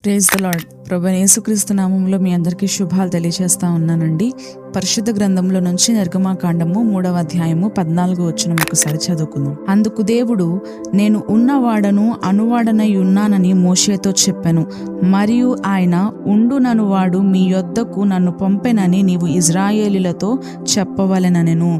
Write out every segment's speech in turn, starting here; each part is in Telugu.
Praise the lord. ప్రభువైన యేసుక్రీస్తు నామములో మీ అందరికీ శుభాలు తెలియజేస్తా ఉన్నానండి. పరిశుద్ధ గ్రంథంలో నుంచి నిర్గమాకాండము 3వ అధ్యాయము 14వ వచనం ఒకసారి చదువుకుందాం. అందుకు దేవుడు, నేను ఉన్నవాడను అనువాడనై ఉన్నానని మోషేతో చెప్పెను. మరియు ఆయన, ఉండుననువాడు మీ యొద్దకు నన్ను పంపెనని నీవు ఇజ్రాయేలీలతో చెప్పవలెననెను.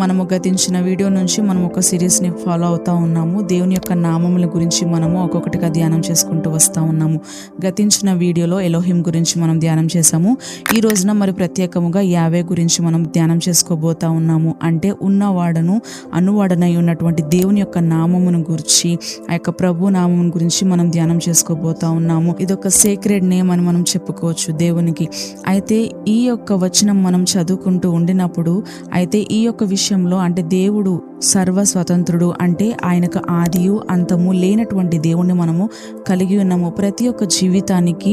మనము గతించిన వీడియో నుంచి మనం ఒక సిరీస్ని ఫాలో అవుతా ఉన్నాము. దేవుని యొక్క నామముల గురించి మనము ఒక్కొక్కటిగా ధ్యానం చేసుకుంటూ వస్తూ ఉన్నాము. గతించిన వీడియోలో ఎలోహిం గురించి మనం ధ్యానం చేసాము. ఈ రోజున మరి ప్రత్యేకముగా యావే గురించి మనం ధ్యానం చేసుకోబోతా ఉన్నాము. అంటే ఉన్నవాడను అనువాడనై ఉన్నటువంటి దేవుని యొక్క నామమును గురించి, ఆ యొక్క ప్రభు నామమును గురించి మనం ధ్యానం చేసుకోబోతా ఉన్నాము. ఇదొక సేక్రెడ్ నేమ్ అని మనం చెప్పుకోవచ్చు దేవునికి. అయితే ఈ యొక్క వచనం మనం చదువుకుంటూ ఉండినప్పుడు, అయితే ఈ యొక్క విషయంలో అంటే దేవుడు సర్వ స్వతంత్రుడు, అంటే ఆయనకు ఆదియు అంతము లేనటువంటి దేవుణ్ణి మనము కలిగి ఉన్నాము. ప్రతి ఒక్క జీవితానికి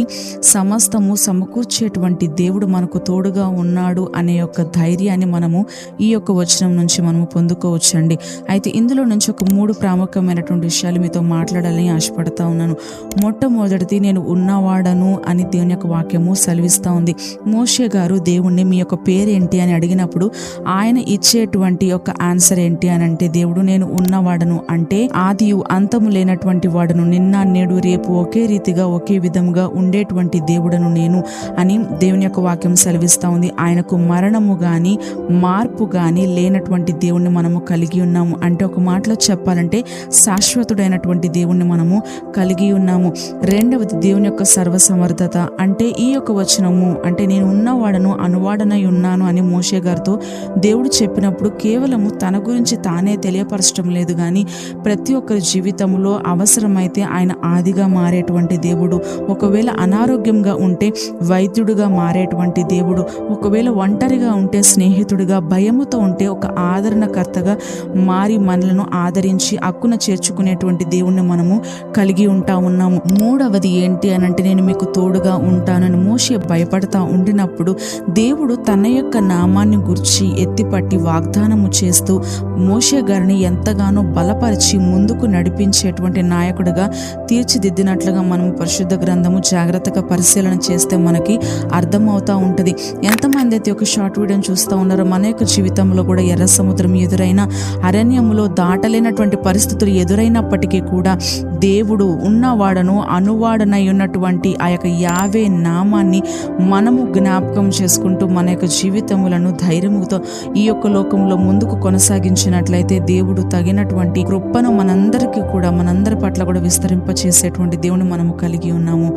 సమస్తము సమకూర్చేటువంటి దేవుడు మనకు తోడుగా ఉన్నాడు అనే యొక్క ధైర్యాన్ని మనము ఈ యొక్క వచనం నుంచి మనము పొందుకోవచ్చండి. అయితే ఇందులో నుంచి ఒక 3 ప్రాముఖ్యమైనటువంటి విషయాలు మీతో మాట్లాడాలని ఆశపడతా ఉన్నాను. మొట్టమొదటిది, నేను ఉన్నవాడను అని దేవుని యొక్క వాక్యము సెలవిస్తూ ఉంది. మోషే గారు దేవుణ్ణి మీ యొక్క పేరేంటి అని అడిగినప్పుడు ఆయన ఇచ్చేటువంటి యొక్క ఆన్సర్ ఏంటి అని అంటే, దేవుడు నేను ఉన్నవాడను అంటే ఆదియు అంతము లేనటువంటి వాడను, నిన్న నేడు రేపు ఒకే రీతిగా ఒకే విధముగా ఉండేటువంటి దేవుడను నేను అని దేవుని యొక్క వాక్యం సెలవిస్తూ ఉంది. ఆయనకు మరణము గాని మార్పు గాని లేనటువంటి దేవుణ్ణి మనము కలిగి ఉన్నాము. అంటే ఒక మాటలో చెప్పాలంటే శాశ్వతుడైనటువంటి దేవుణ్ణి మనము కలిగి ఉన్నాము. రెండవది, దేవుని యొక్క సర్వసమర్థత. అంటే ఈ యొక్క వచనము అంటే నేను ఉన్నవాడను అనువాడనై ఉన్నాను అని మోషే గారితో దేవుడు చెప్పినప్పుడు కేవలము తన గురించి తానే తెలియపరచడం లేదు, కానీ ప్రతి ఒక్కరి జీవితంలో అవసరమైతే ఆయన ఆదిగా మారేటువంటి దేవుడు. ఒకవేళ అనారోగ్యంగా ఉంటే వైద్యుడిగా మారేటువంటి దేవుడు. ఒకవేళ ఒంటరిగా ఉంటే స్నేహితుడిగా, భయముతో ఉంటే ఒక ఆదరణకర్తగా మారి మనలను ఆదరించి అక్కున చేర్చుకునేటువంటి దేవుణ్ణి మనము కలిగి ఉంటా ఉన్నాము. మూడవది ఏంటి అని అంటే, నేను మీకు తోడుగా ఉంటానని మోషే భయపడతా ఉండినప్పుడు దేవుడు తన యొక్క నామాన్ని గురించి ఎత్తిపట్టి వాగ్దానము చేస్తూ మోషే గారిని ఎంతగానో బలపరిచి ముందుకు నడిపించేటువంటి నాయకుడిగా తీర్చిదిద్దినట్లుగా మనం పరిశుద్ధ గ్రంథము జాగ్రత్తగా పరిశీలన చేస్తే మనకి అర్థమవుతా ఉంటుంది. ఎంతమంది అయితే ఒక షార్ట్ వీడియోని చూస్తూ ఉన్నారో, మన యొక్క జీవితంలో కూడా ఎర్ర సముద్రం ఎదురైన, అరణ్యములో దాటలేనటువంటి పరిస్థితులు ఎదురైనప్పటికీ కూడా దేవుడు ఉన్నవాడను అనువాడనై ఉన్నటువంటి ఆ యొక్క యావే నామాన్ని మనము జ్ఞాపకం చేసుకుంటూ మన యొక్క జీవితములను ధైర్యముతో ఈ యొక్క లోకంలో ముందుకు కొనసాగించినట్లయితే దేవుడు తగినటువంటి కృపను మనందరికీ కూడా, మనందరి పట్ల కూడా విస్తరింపచేసేటువంటి దేవుని మనము కలిగి ఉన్నాము.